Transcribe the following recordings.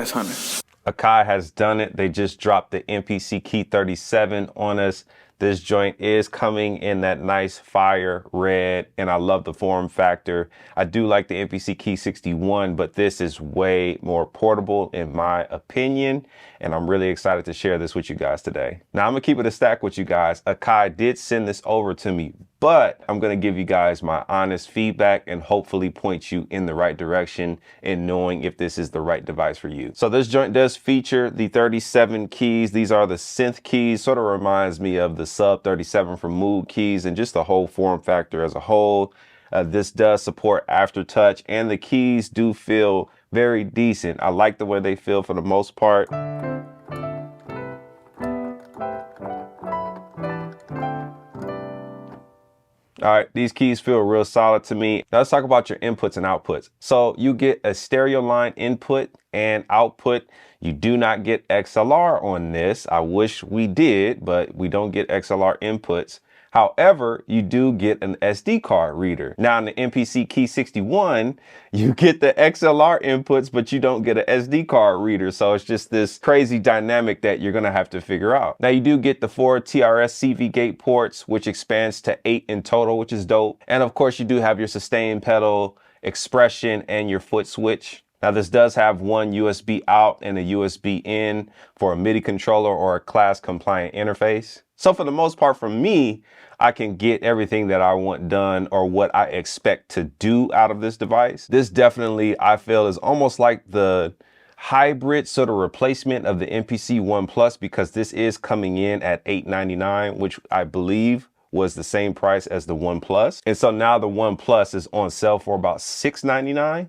Masterclass hunters. AKAI has done it. They just dropped the MPC Key 37 on us. This joint is coming in that nice fire red, and I love the form factor. I do like the MPC Key 61, but this is way more portable in my opinion, and I'm really excited to share this with you guys today. Now, I'm gonna keep it a stack with you guys. AKAI did send this over to me, but I'm gonna give you guys my honest feedback and hopefully point you in the right direction in knowing if this is the right device for you. So this joint does feature the 37 keys. These are the synth keys, sort of reminds me of the Sub 37 from Mood keys and just the whole form factor as a whole. This does support aftertouch, and the keys do feel very decent. I like the way they feel for the most part. All right, these keys feel real solid to me. Now let's talk about your inputs and outputs. So you get a stereo line input and output. You do not get XLR on this. I wish we did, but we don't get XLR inputs. However, you do get an SD card reader. Now in the MPC Key 61, you get the XLR inputs, but you don't get an SD card reader. So it's just this crazy dynamic that you're gonna have to figure out. Now you do get the 4 TRS CV gate ports, which expands to 8 in total, which is dope. And of course you do have your sustain pedal, expression, and your foot switch. Now this does have one USB out and a USB in for a MIDI controller or a class compliant interface. So for the most part, for me, I can get everything that I want done or what I expect to do out of this device. This definitely, I feel, is almost like the hybrid sort of replacement of the MPC One Plus, because this is coming in at $899, which I believe was the same price as the One Plus. And so now the One Plus is on sale for about $699.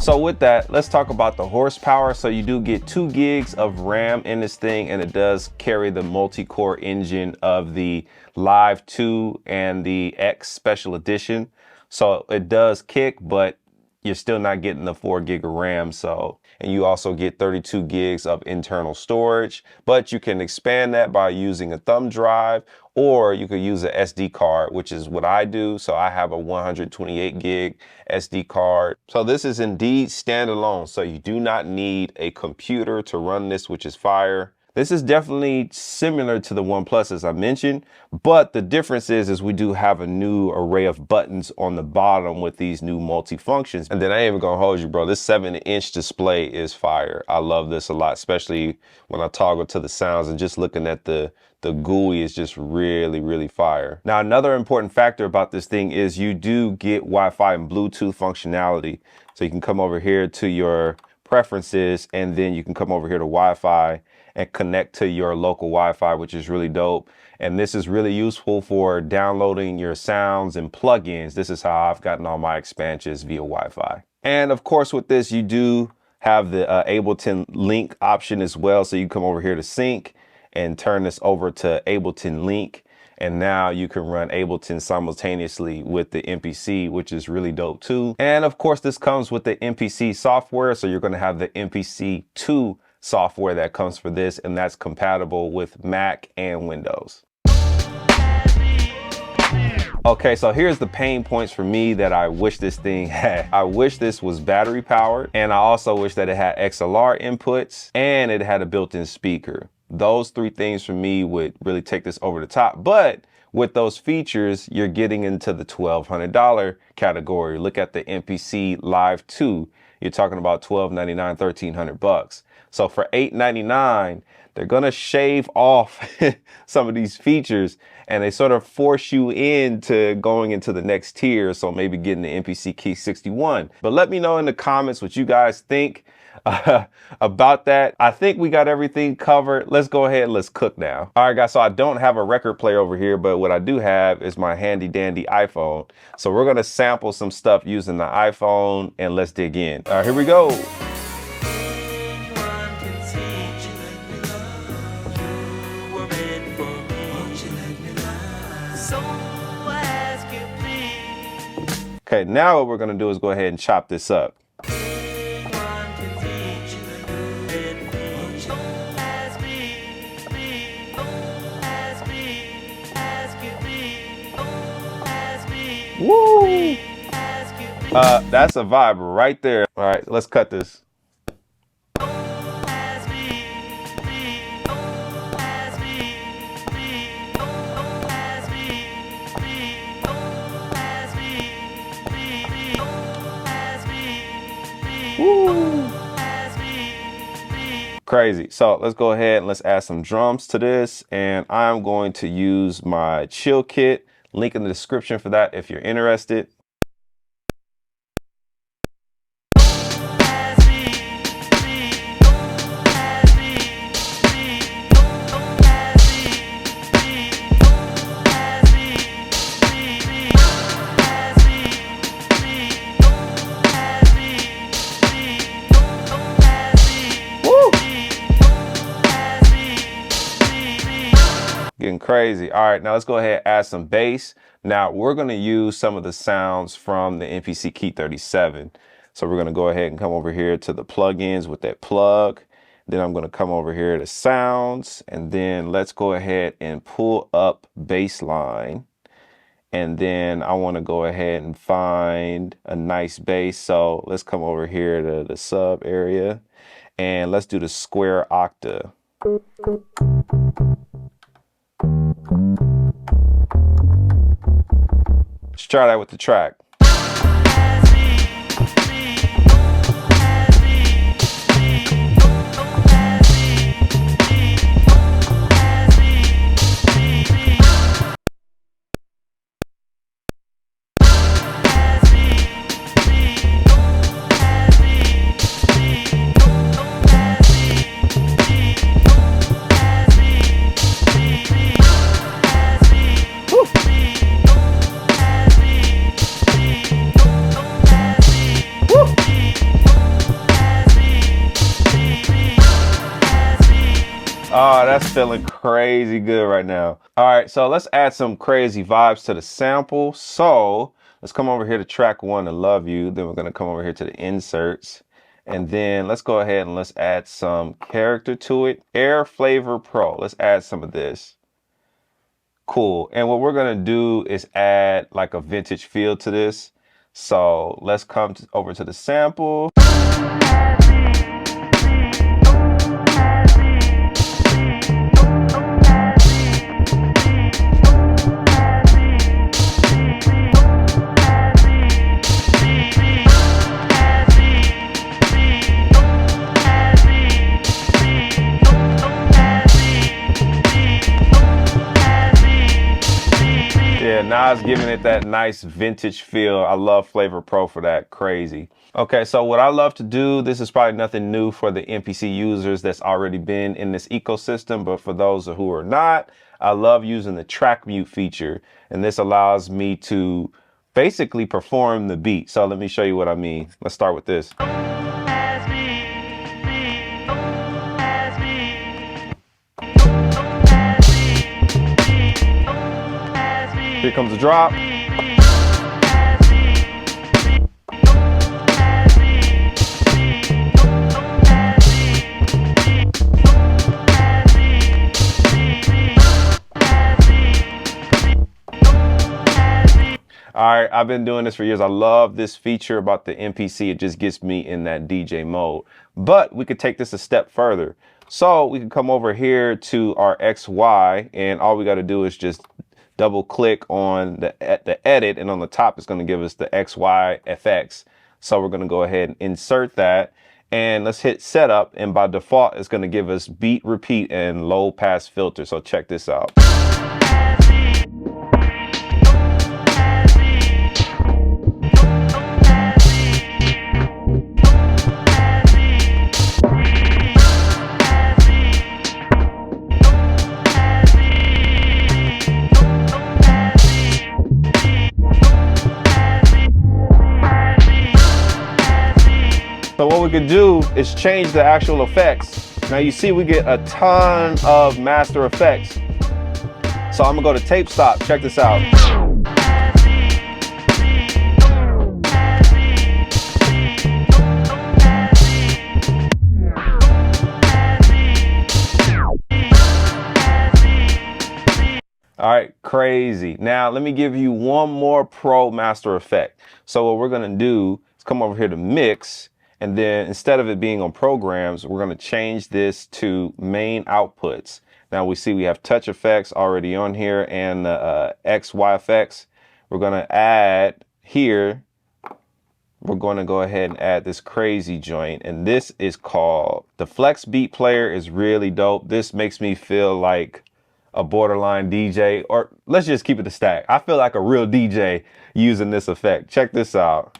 So with that, let's talk about the horsepower. So you do get 2 gigs of RAM in this thing, and it does carry the multi-core engine of the Live 2 and the X Special Edition. So it does kick, but you're still not getting the 4 gig of RAM. So, and you also get 32 gigs of internal storage, but you can expand that by using a thumb drive, or you could use an SD card, which is what I do. So I have a 128 gig SD card. So this is indeed standalone. So you do not need a computer to run this, which is fire. This is definitely similar to the One Plus, as I mentioned, but the difference is we do have a new array of buttons on the bottom with these new multi-functions. And then I ain't even gonna hold you, bro. This 7-inch display is fire. I love this a lot, especially when I toggle to the sounds, and just looking at the GUI is just really, really fire. Now, another important factor about this thing is you do get Wi-Fi and Bluetooth functionality. So you can come over here to your preferences, and then you can come over here to Wi-Fi and connect to your local Wi-Fi, which is really dope. And this is really useful for downloading your sounds and plugins. This is how I've gotten all my expansions via Wi-Fi. And of course, with this, you do have the Ableton Link option as well. So you come over here to sync and turn this over to Ableton Link. And now you can run Ableton simultaneously with the MPC, which is really dope too. And of course, this comes with the MPC software. So you're gonna have the MPC 2 software that comes for this, and that's compatible with Mac and Windows. Okay, so here's the pain points for me that I wish this thing had. I wish this was battery powered, and I also wish that it had XLR inputs and it had a built-in speaker. Those 3 things for me would really take this over the top. But with those features, you're getting into the $1,200 category. Look at the MPC Live 2. You're talking about $1,299, $1,300. So for $899, they're gonna shave off some of these features, and they sort of force you into going into the next tier. So maybe getting the MPC Key 61. But let me know in the comments what you guys think about that. I think we got everything covered. Let's go ahead and let's cook now. All right, guys, so I don't have a record player over here, but what I do have is my handy dandy iPhone. So we're gonna sample some stuff using the iPhone, and let's dig in. All right, here we go. Okay, now what we're gonna do is go ahead and chop this up. Woo! That's a vibe right there. All right, let's cut this. Woo. Crazy. So let's go ahead and let's add some drums to this. And I'm going to use my chill kit. Link in the description for that if you're interested. Getting crazy. All right, now let's go ahead and add some bass. Now we're going to use some of the sounds from the MPC Key 37. So we're going to go ahead and come over here to the plugins with that plug. Then I'm going to come over here to sounds, and then let's go ahead and pull up bassline. And then I want to go ahead and find a nice bass. So let's come over here to the sub area and let's do the square octave. Let's try that with the track. Oh, that's feeling crazy good right now. All right, so let's add some crazy vibes to the sample. So let's come over here to track 1, to Love You. Then we're gonna come over here to the inserts. And then let's go ahead and let's add some character to it. Air Flavor Pro, let's add some of this. Cool, and what we're gonna do is add like a vintage feel to this. So let's come over to the sample. Now it's giving it that nice vintage feel. I love Flavor Pro for that. Crazy. Okay, so what I love to do, this is probably nothing new for the MPC users that's already been in this ecosystem, but for those who are not, I love using the track mute feature, and this allows me to basically perform the beat. So let me show you what I mean. Let's start with this. Here comes the drop. All right, I've been doing this for years. I love this feature about the MPC. It just gets me in that DJ mode. But we could take this a step further. So we can come over here to our XY, and all we got to do is just double click on the edit, and on the top it's going to give us the XY FX. So we're going to go ahead and insert that, and let's hit setup, and by default it's going to give us beat, repeat, and low pass filter. So check this out. So what we could do is change the actual effects. Now you see we get a ton of master effects. So I'm gonna go to tape stop, check this out. All right, crazy. Now let me give you one more pro master effect. So what we're gonna do is come over here to mix, And then instead of it being on programs, we're going to change this to main outputs. Now we see we have touch effects already on here and X, Y effects. We're going to add here, we're going to go ahead and add this crazy joint. And this is called, the Flex Beat Player is really dope. This makes me feel like a borderline DJ, or let's just keep it a stack. I feel like a real DJ using this effect. Check this out.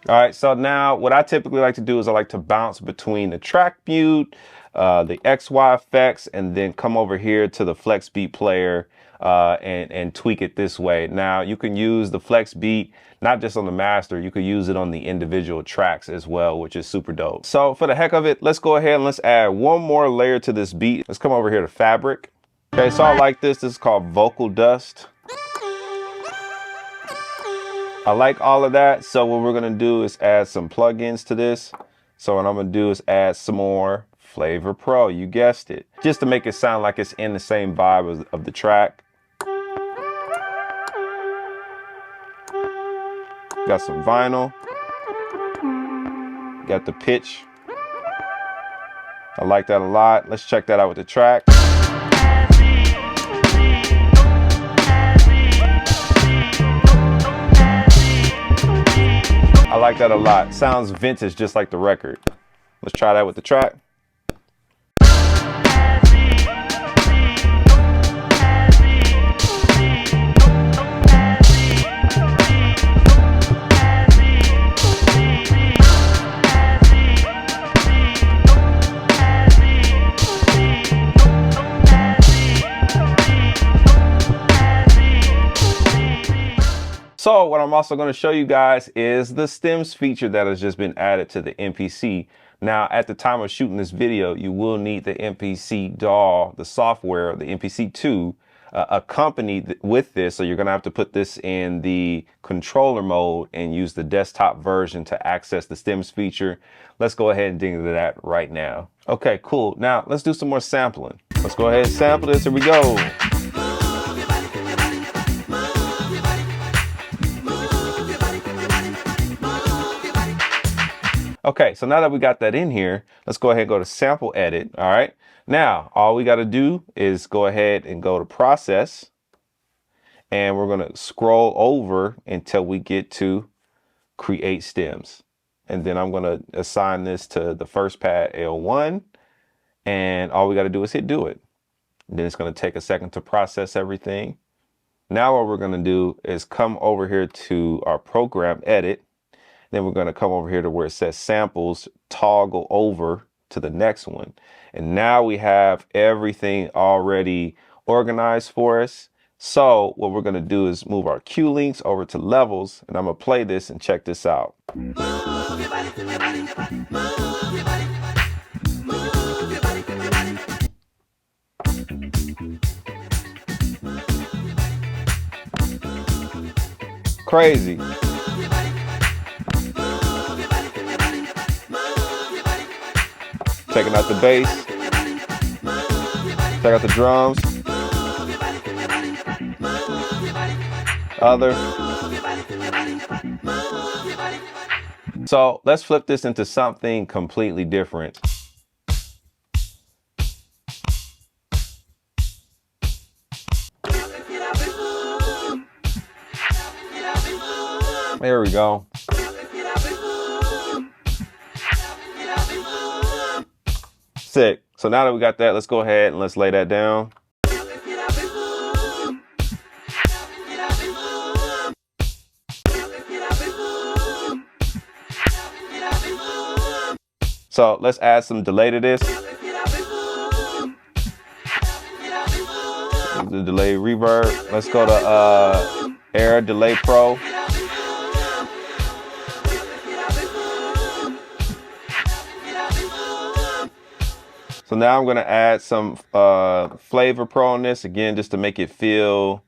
All right, so now what I typically like to do is I like to bounce between the track mute, the XY effects, and then come over here to the Flex Beat Player and tweak it this way. Now you can use the Flex Beat not just on the master, you could use it on the individual tracks as well, which is super dope. So for the heck of it, let's go ahead and let's add one more layer to this beat. Let's come over here to Fabric. Okay, so I like this. This is called Vocal Dust. I like all of that. So what we're gonna do is add some plugins to this. So what I'm gonna do is add some more Flavor Pro, you guessed it, just to make it sound like it's in the same vibe of the track. Got some vinyl. Got the pitch. I like that a lot. Let's check that out with the track. I like that a lot. Sounds vintage, just like the record. Let's try that with the track. So what I'm also going to show you guys is the stems feature that has just been added to the MPC. Now, at the time of shooting this video, you will need the MPC DAW, the software, the MPC 2, accompanied with this. So you're going to have to put this in the controller mode and use the desktop version to access the stems feature. Let's go ahead and dig into that right now. Okay, cool. Now let's do some more sampling. Let's go ahead and sample this. Here we go. Okay, so now that we got that in here, let's go ahead and go to sample edit. All right, now all we got to do is go ahead and go to process, and we're going to scroll over until we get to create stems. And then I'm going to assign this to the first pad L1, and all we got to do is hit do it. And then it's going to take a second to process everything. Now what we're going to do is come over here to our program edit. Then we're going to come over here to where it says samples, toggle over to the next one. And now we have everything already organized for us. So what we're going to do is move our cue links over to levels, and I'm going to play this and check this out. Crazy. Checking out the bass, check out the drums, other. So let's flip this into something completely different. There we go. Sick. So now that we got that, let's go ahead and let's lay that down. So let's add some delay to this. The delay reverb. Let's go to Air Delay Pro. So now I'm gonna add some Flavor Pro on this again, just to make it feel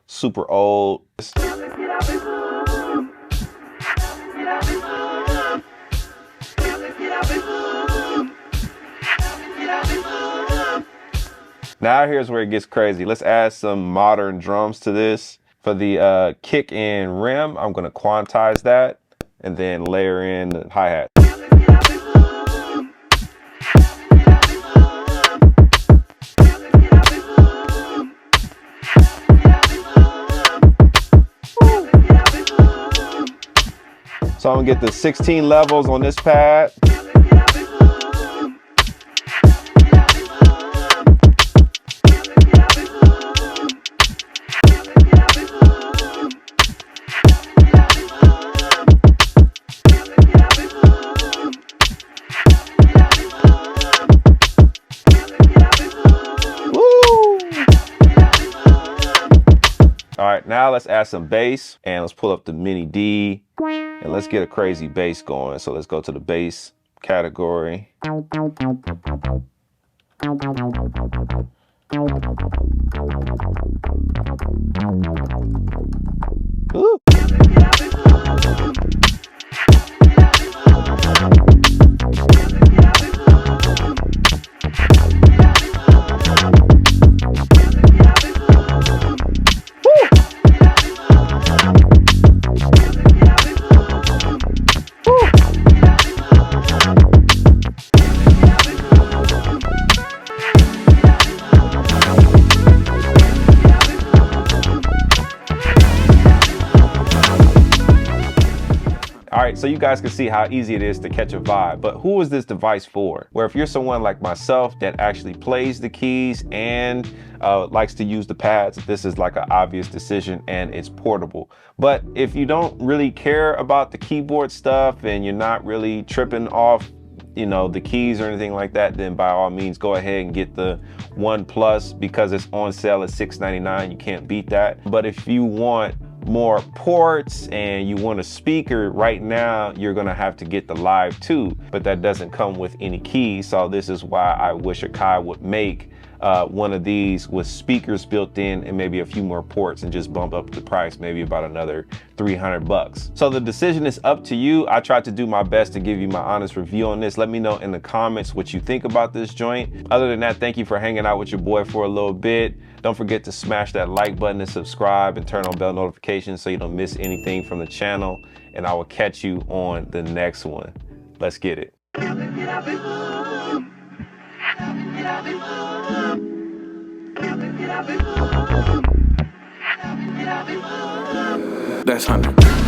super old. Now here's where it gets crazy. Let's add some modern drums to this. For the kick and rim, I'm gonna quantize that and then layer in the hi-hat. So I'm gonna get the 16 levels on this pad. All right, now let's add some bass and let's pull up the MIDI and let's get a crazy bass going. So let's go to the bass category. Ooh. All right, so you guys can see how easy it is to catch a vibe, but who is this device for? Where if you're someone like myself that actually plays the keys and likes to use the pads, this is like an obvious decision and it's portable. But if you don't really care about the keyboard stuff and you're not really tripping off, you know, the keys or anything like that, then by all means go ahead and get the One Plus because it's on sale at $6.99. You can't beat that. But if you want more ports and you want a speaker, right now you're gonna have to get the Live 2, but that doesn't come with any keys. So this is why I wish AKAI would make one of these with speakers built in and maybe a few more ports and just bump up the price maybe about another 300 bucks. So the decision is up to you. I tried to do my best to give you my honest review on this. Let me know in the comments what you think about this joint. Other than that, thank you for hanging out with your boy for a little bit. Don't forget to smash that like button and subscribe and turn on bell notifications so you don't miss anything from the channel. And I will catch you on the next one. Let's get it. That's 100.